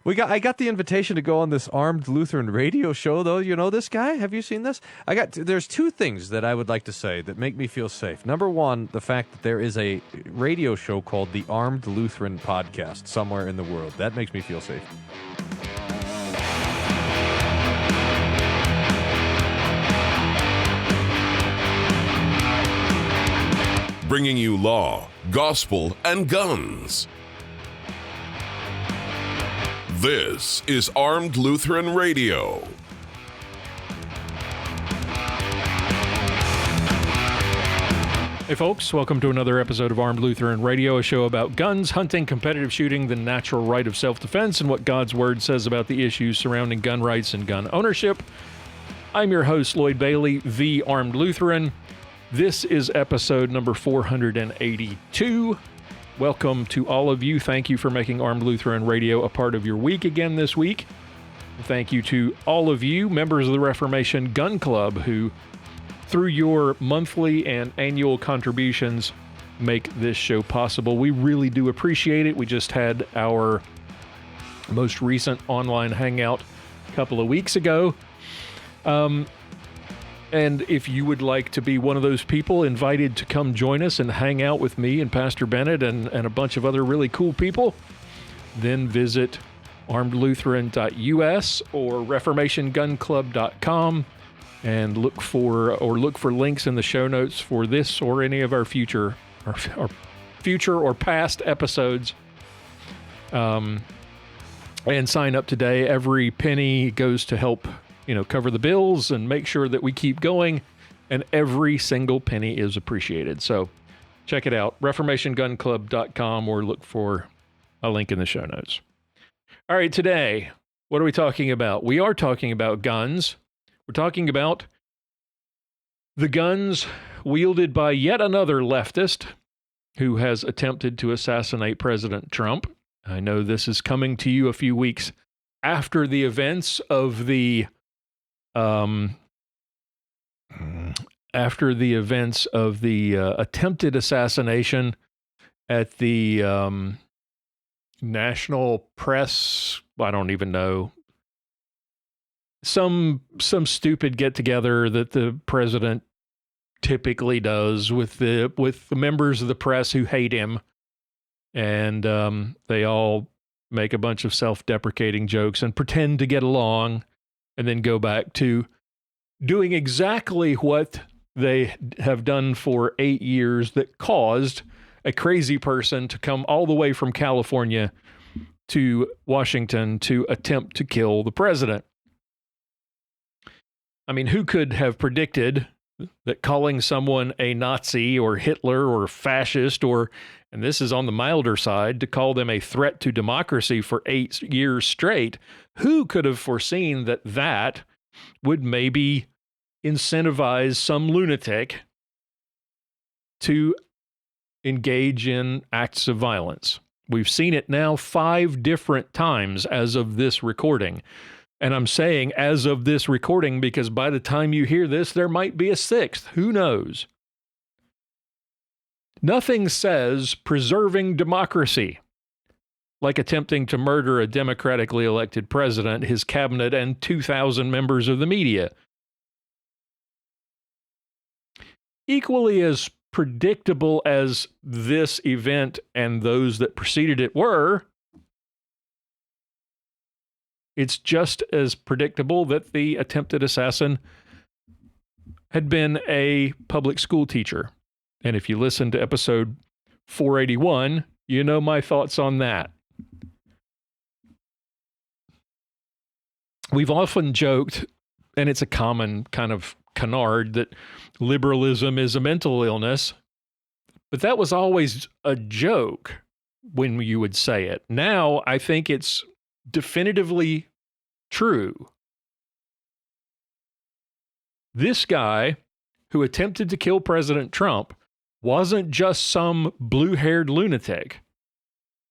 I got the invitation to go on this Armed Lutheran radio show, though. You know this guy? Have you seen this? There's two things that I would like to say that make me feel safe. Number one, the fact that there is a radio show called the Armed Lutheran Podcast somewhere in the world. That makes me feel safe. Bringing you law, gospel, and guns. This is Armed Lutheran Radio. Hey folks, welcome to another episode of Armed Lutheran Radio, a show about guns, hunting, competitive shooting, the natural right of self-defense, and what God's Word says about the issues surrounding gun rights and gun ownership. I'm your host, Lloyd Bailey, the Armed Lutheran. This is episode number 482. Welcome to all of you. Thank you for making Armed Lutheran Radio a part of your week again this week. Thank you to all of you, members of the Reformation Gun Club, who, through your monthly and annual contributions, make this show possible. We really do appreciate it. We just had our most recent online hangout a couple of weeks ago. And if you would like to be one of those people invited to come join us and hang out with me and Pastor Bennett and a bunch of other really cool people, then visit armedlutheran.us or reformationgunclub.com and look for links in the show notes for this or any of our future or past episodes. And sign up today. Every penny goes to help cover the bills and make sure that we keep going, and every single penny is appreciated. So check it out, reformationgunclub.com, or look for a link in the show notes. All right, today, what are we talking about? We are talking about guns. We're talking about the guns wielded by yet another leftist who has attempted to assassinate President Trump. I know this is coming to you a few weeks after the events of the attempted assassination at the National Press, I don't even know, some stupid get-together that the president typically does with the members of the press who hate him, and they all make a bunch of self-deprecating jokes and pretend to get along, and then go back to doing exactly what they have done for 8 years that caused a crazy person to come all the way from California to Washington to attempt to kill the president. I mean, who could have predicted that calling someone a Nazi or Hitler or fascist, or, and this is on the milder side, to call them a threat to democracy for 8 years straight, who could have foreseen that would maybe incentivize some lunatic to engage in acts of violence? We've seen it now 5 different times as of this recording. And I'm saying as of this recording because by the time you hear this, there might be a 6th. Who knows? Nothing says preserving democracy like attempting to murder a democratically elected president, his cabinet, and 2,000 members of the media. Equally as predictable as this event and those that preceded it were, it's just as predictable that the attempted assassin had been a public school teacher. And if you listen to episode 481, you know my thoughts on that. We've often joked, and it's a common kind of canard, that liberalism is a mental illness, but that was always a joke when you would say it. Now, I think it's definitively true. This guy who attempted to kill President Trump wasn't just some blue-haired lunatic.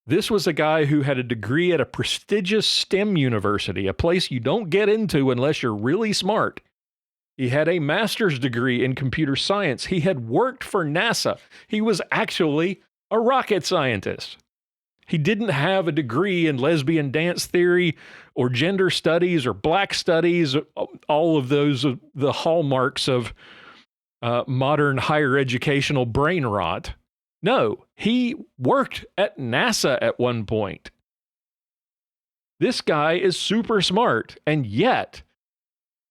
This was a guy who had a degree at a prestigious STEM university, a place you don't get into unless you're really smart. He had a master's degree in computer science. He had worked for NASA. He was actually a rocket scientist. He didn't have a degree in lesbian dance theory or gender studies or black studies, all of those, the hallmarks of modern higher educational brain rot. No, he worked at NASA at one point. This guy is super smart, and yet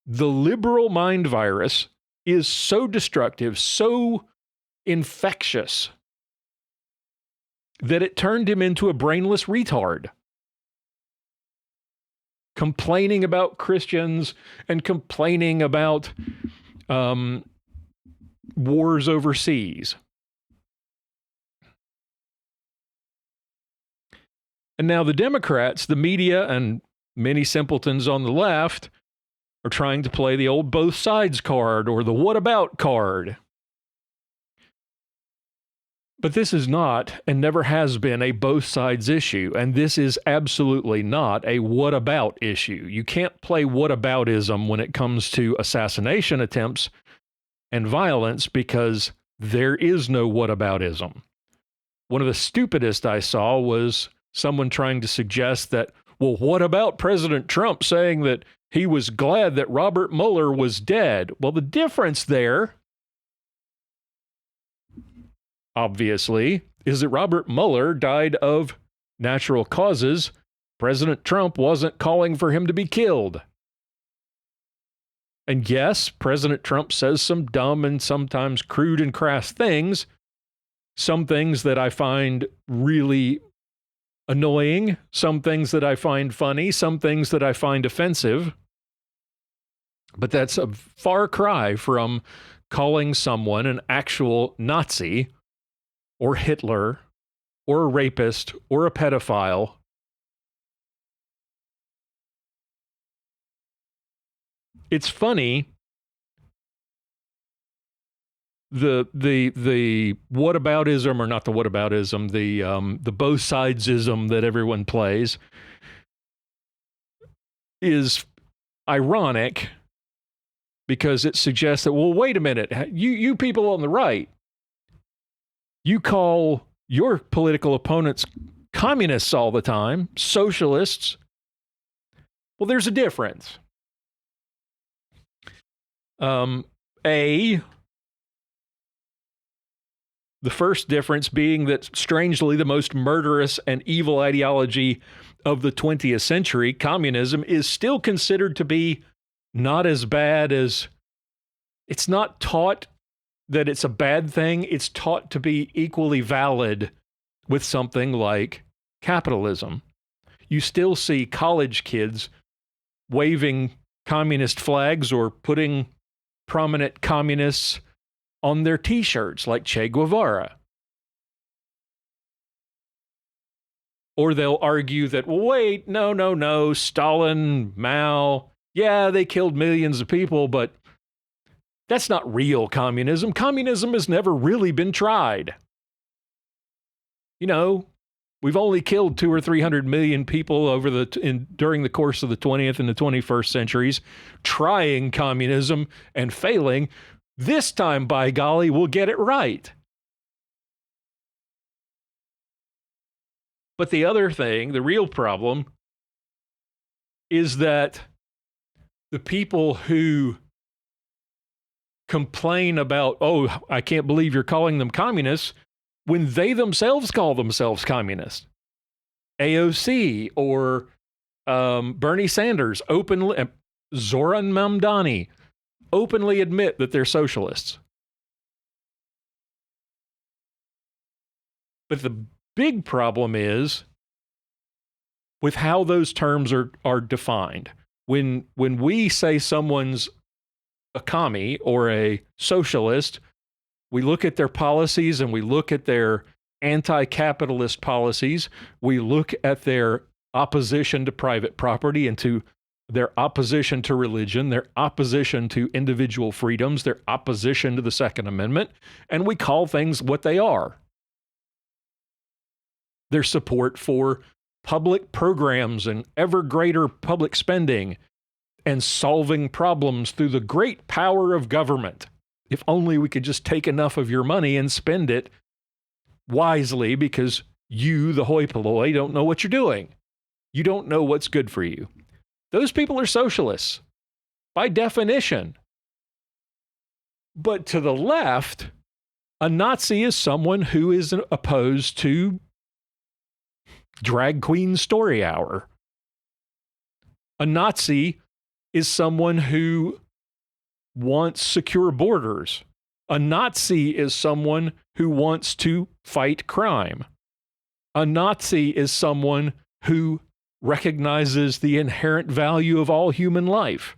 the liberal mind virus is so destructive, so infectious, that it turned him into a brainless retard. Complaining about Christians and complaining about wars overseas. And now the Democrats, the media, and many simpletons on the left are trying to play the old both sides card or the what about card. But this is not and never has been a both sides issue, and this is absolutely not a what about issue. You can't play whataboutism when it comes to assassination attempts and violence because there is no whataboutism. One of the stupidest I saw was someone trying to suggest that, well, what about President Trump saying that he was glad that Robert Mueller was dead? Well, the difference there, obviously, is that Robert Mueller died of natural causes. President Trump wasn't calling for him to be killed. And yes, President Trump says some dumb and sometimes crude and crass things, some things that I find really annoying, some things that I find funny, some things that I find offensive. But that's a far cry from calling someone an actual Nazi or Hitler or a rapist or a pedophile. It's funny, the whataboutism, or not the whataboutism, the both sidesism that everyone plays is ironic because it suggests that, well, wait a minute, you people on the right, you call your political opponents communists all the time, socialists. Well, there's a difference. The first difference being that, strangely, the most murderous and evil ideology of the 20th century, communism, is still considered to be not as bad as, it's not taught that it's a bad thing. It's taught to be equally valid with something like capitalism. You still see college kids waving communist flags or putting prominent communists on their t-shirts like Che Guevara. Or they'll argue that, well, wait, no, Stalin, Mao, yeah, they killed millions of people, but that's not real communism. Communism has never really been tried. You know, we've only killed 200 or 300 million people during the course of the 20th and the 21st centuries, trying communism and failing. This time, by golly, we'll get it right. But the other thing, the real problem, is that the people who complain about, oh, I can't believe you're calling them communists, when they themselves call themselves communists. AOC or Bernie Sanders, openly, Zoran Mamdani, openly admit that they're socialists. But the big problem is with how those terms are defined. When we say someone's a commie or a socialist, we look at their policies and we look at their anti-capitalist policies. We look at their opposition to private property and to their opposition to religion, their opposition to individual freedoms, their opposition to the Second Amendment, and we call things what they are. Their support for public programs and ever greater public spending and solving problems through the great power of government. If only we could just take enough of your money and spend it wisely, because you, the hoi polloi, don't know what you're doing. You don't know what's good for you. Those people are socialists by definition. But to the left, a Nazi is someone who is opposed to drag queen story hour. A Nazi is someone who wants secure borders. A Nazi is someone who wants to fight crime. A Nazi is someone who recognizes the inherent value of all human life.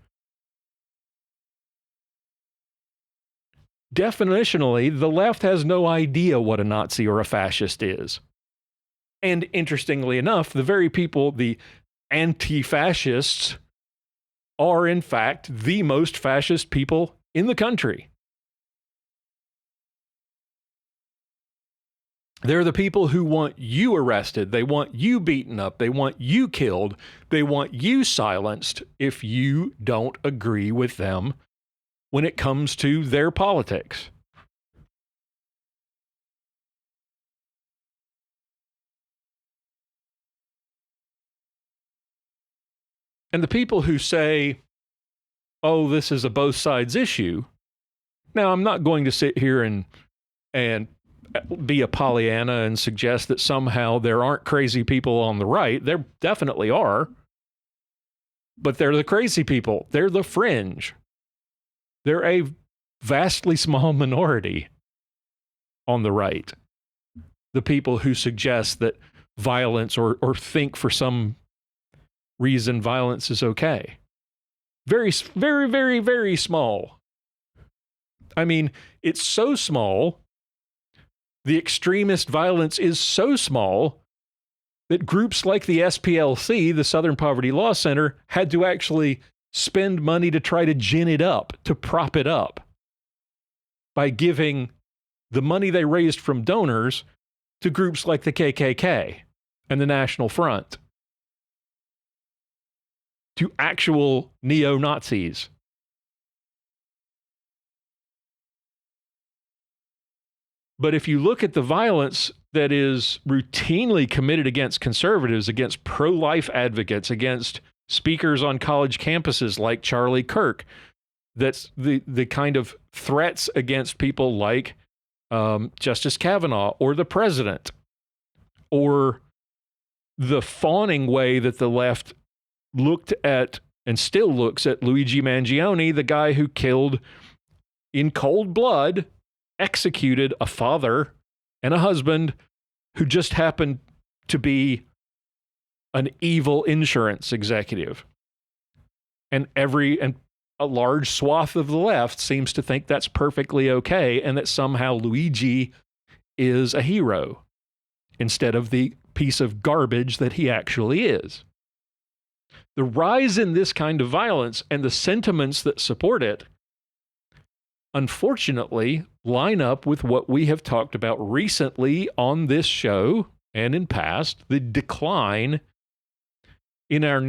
Definitionally, the left has no idea what a Nazi or a fascist is. And interestingly enough, the very people, the anti-fascists, are in fact the most fascist people in the country. They're the people who want you arrested. They want you beaten up. They want you killed. They want you silenced if you don't agree with them when it comes to their politics. And the people who say, oh, this is a both sides issue. Now, I'm not going to sit here and be a Pollyanna and suggest that somehow there aren't crazy people on the right. There definitely are. But they're the crazy people. They're the fringe. They're a vastly small minority on the right. The people who suggest that violence or think for some reason violence is okay. Very, very, very, very small. I mean, it's so small. The extremist violence is so small that groups like the SPLC, the Southern Poverty Law Center, had to actually spend money to try to gin it up, to prop it up, by giving the money they raised from donors to groups like the KKK and the National Front, to actual neo-Nazis. But if you look at the violence that is routinely committed against conservatives, against pro-life advocates, against speakers on college campuses like Charlie Kirk, that's the kind of threats against people like Justice Kavanaugh or the president, or the fawning way that the left looked at and still looks at Luigi Mangione, the guy who killed in cold blood, executed a father and a husband who just happened to be an evil insurance executive. And a large swath of the left seems to think that's perfectly okay, and that somehow Luigi is a hero instead of the piece of garbage that he actually is. The rise in this kind of violence and the sentiments that support it, unfortunately, line up with what we have talked about recently on this show and in past, the decline in our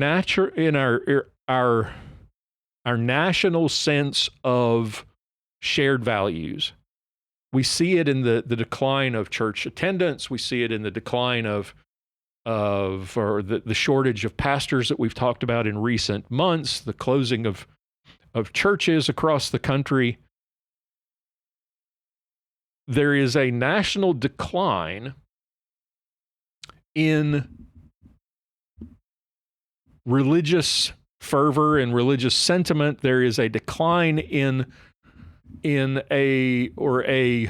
national sense of shared values. We see it in the decline of church attendance. We see it in the decline of the shortage of pastors that we've talked about in recent months, the closing of churches across the country. There is a national decline in religious fervor and religious sentiment. There is a decline in a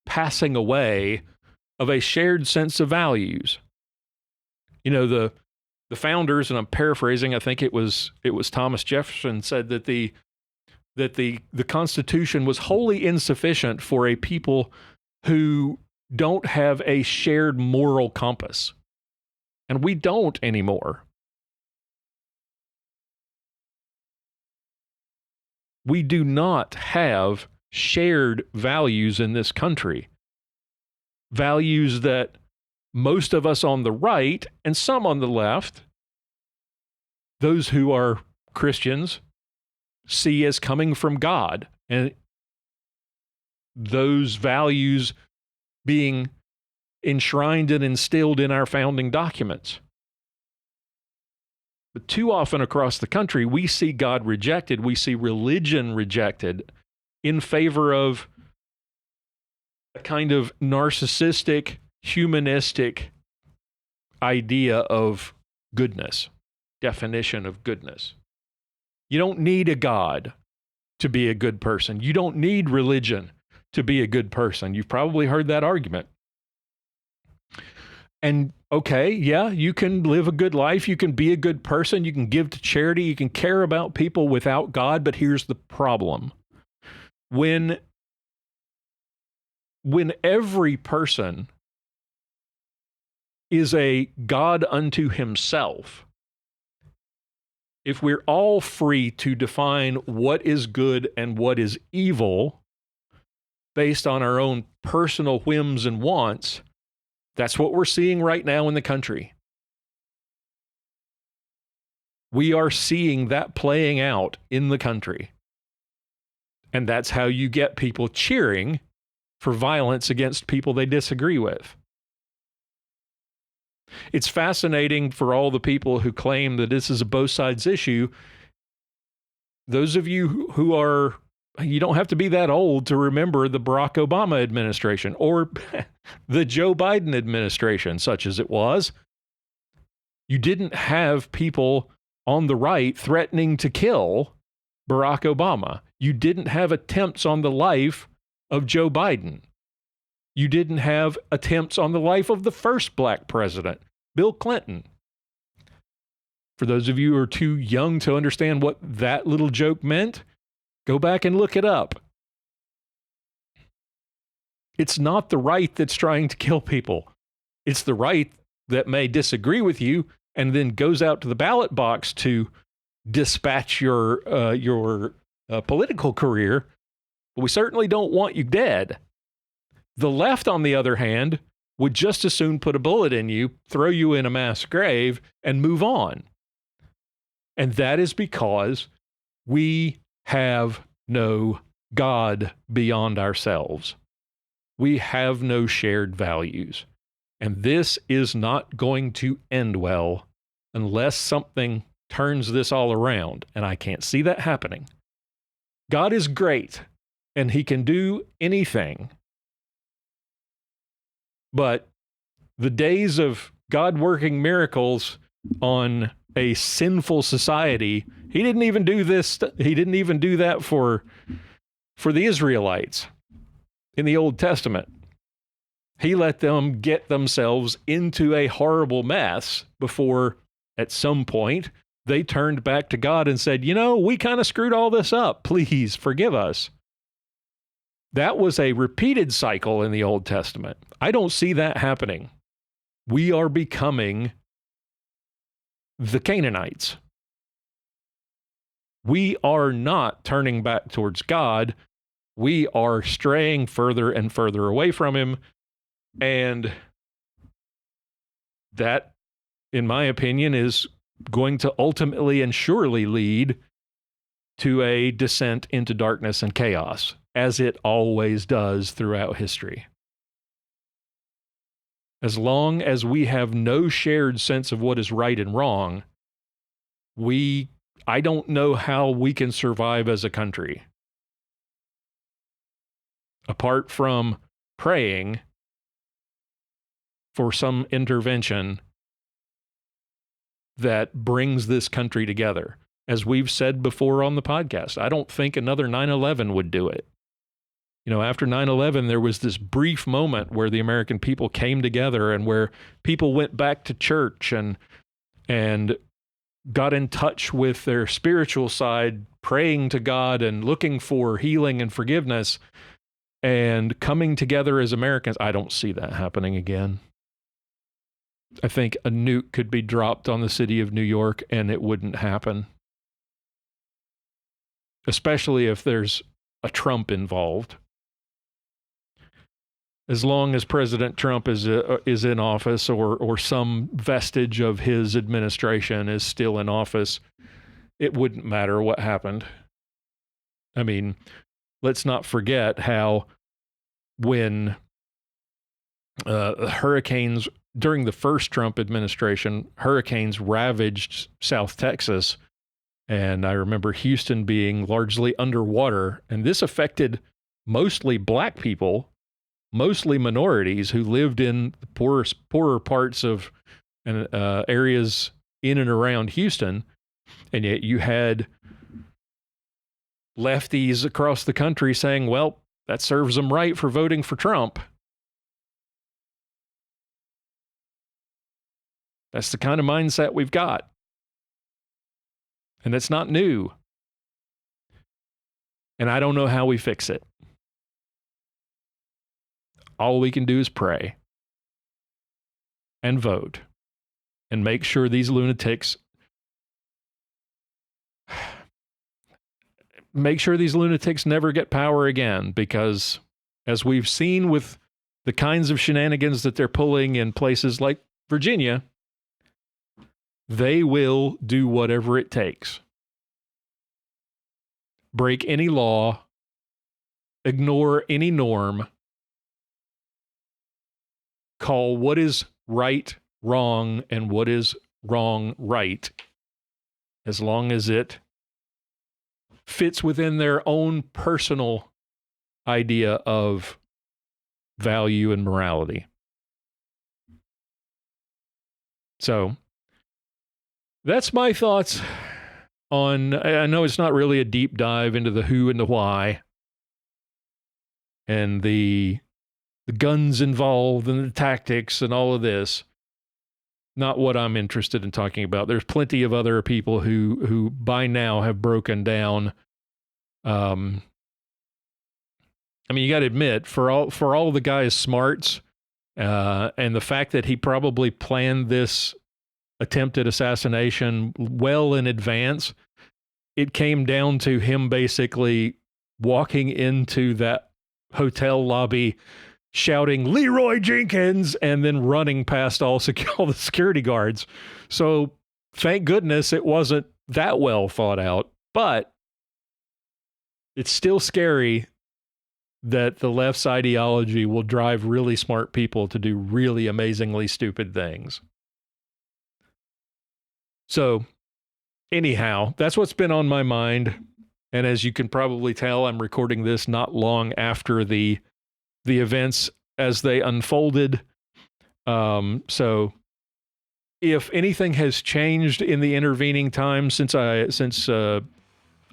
passing away of a shared sense of values. You know, the founders, and I'm paraphrasing, I think it was Thomas Jefferson, said that the Constitution was wholly insufficient for a people who don't have a shared moral compass. And we don't anymore. We do not have shared values in this country. Values that most of us on the right and some on the left, those who are Christians, see as coming from God, and those values being enshrined and instilled in our founding documents. But too often across the country, we see God rejected. We see religion rejected in favor of a kind of narcissistic, humanistic idea of goodness, definition of goodness. You don't need a God to be a good person. You don't need religion to be a good person. You've probably heard that argument. And okay, yeah, you can live a good life. You can be a good person. You can give to charity. You can care about people without God. But here's the problem. When every person is a God unto himself, if we're all free to define what is good and what is evil based on our own personal whims and wants, that's what we're seeing right now in the country. We are seeing that playing out in the country. And that's how you get people cheering for violence against people they disagree with. It's fascinating for all the people who claim that this is a both sides issue. Those of you who are, you don't have to be that old to remember the Barack Obama administration or the Joe Biden administration, such as it was. You didn't have people on the right threatening to kill Barack Obama. You didn't have attempts on the life of Joe Biden. You didn't have attempts on the life of the first black president, Bill Clinton. For those of you who are too young to understand what that little joke meant, go back and look it up. It's not the right that's trying to kill people. It's the right that may disagree with you and then goes out to the ballot box to dispatch your political career. But we certainly don't want you dead. The left, on the other hand, would just as soon put a bullet in you, throw you in a mass grave, and move on. And that is because we have no God beyond ourselves. We have no shared values. And this is not going to end well unless something turns this all around. And I can't see that happening. God is great, and he can do anything. But the days of God working miracles on a sinful society, he didn't even do this. He didn't even do that for the Israelites in the Old Testament. He let them get themselves into a horrible mess before, at some point, they turned back to God and said, we kind of screwed all this up. Please forgive us. That was a repeated cycle in the Old Testament. I don't see that happening. We are becoming the Canaanites. We are not turning back towards God. We are straying further and further away from him. And that, in my opinion, is going to ultimately and surely lead to a descent into darkness and chaos, as it always does throughout history. As long as we have no shared sense of what is right and wrong, I don't know how we can survive as a country. Apart from praying for some intervention that brings this country together. As we've said before on the podcast, I don't think another 9/11 would do it. After 9/11, there was this brief moment where the American people came together and where people went back to church and got in touch with their spiritual side, praying to God and looking for healing and forgiveness and coming together as Americans. I don't see that happening again. I think a nuke could be dropped on the city of New York and it wouldn't happen. Especially if there's a Trump involved. As long as President Trump is in office or some vestige of his administration is still in office, it wouldn't matter what happened. I mean, let's not forget how when hurricanes during the first Trump administration, hurricanes ravaged South Texas. And I remember Houston being largely underwater. And this affected mostly black people, mostly minorities who lived in the poorer parts of areas in and around Houston. And yet you had lefties across the country saying, well, that serves them right for voting for Trump. That's the kind of mindset we've got. And it's not new. And I don't know how we fix it. All we can do is pray and vote and make sure these lunatics never get power again, because as we've seen with the kinds of shenanigans that they're pulling in places like Virginia, they will do whatever it takes. Break any law, ignore any norm, call what is right wrong and what is wrong right, as long as it fits within their own personal idea of value and morality. So, that's my thoughts on, I know it's not really a deep dive into the who and the why and the guns involved and the tactics and all of this. Not what I'm interested in talking about. There's plenty of other people who by now have broken down. I mean, you got to admit, for all the guy's smarts, and the fact that he probably planned this attempted assassination well in advance, it came down to him basically walking into that hotel lobby shouting Leroy Jenkins and then running past all the security guards. So thank goodness it wasn't that well thought out, but it's still scary that the left's ideology will drive really smart people to do really amazingly stupid things. So anyhow, that's what's been on my mind. And as you can probably tell, I'm recording this not long after the events as they unfolded. So if anything has changed in the intervening time since I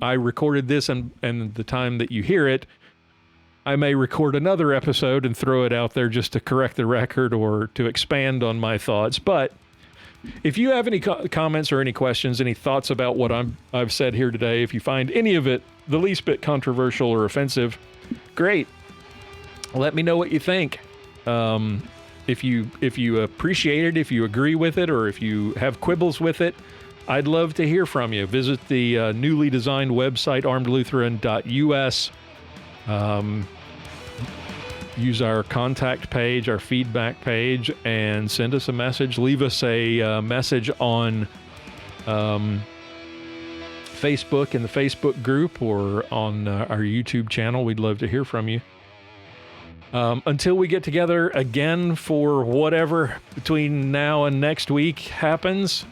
recorded this and the time that you hear it, I may record another episode and throw it out there just to correct the record or to expand on my thoughts. But if you have any comments or any questions, any thoughts about what I've said here today, if you find any of it the least bit controversial or offensive, great. Let me know what you think. If you appreciate it, if you agree with it, or if you have quibbles with it, I'd love to hear from you. Visit the newly designed website, armedlutheran.us. Use our contact page, our feedback page, and send us a message. Leave us a message on Facebook in the Facebook group or on our YouTube channel. We'd love to hear from you. Until we get together again for whatever between now and next week happens,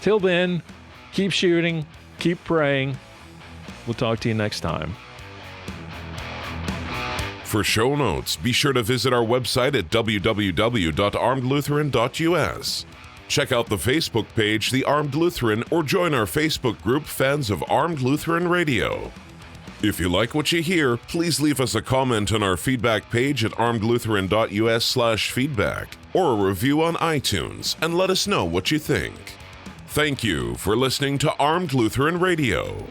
till then, keep shooting, keep praying. We'll talk to you next time. For show notes, be sure to visit our website at www.armedlutheran.us. Check out the Facebook page, The Armed Lutheran, or join our Facebook group, Fans of Armed Lutheran Radio. If you like what you hear, please leave us a comment on our feedback page at armedlutheran.us/feedback or a review on iTunes and let us know what you think. Thank you for listening to Armed Lutheran Radio.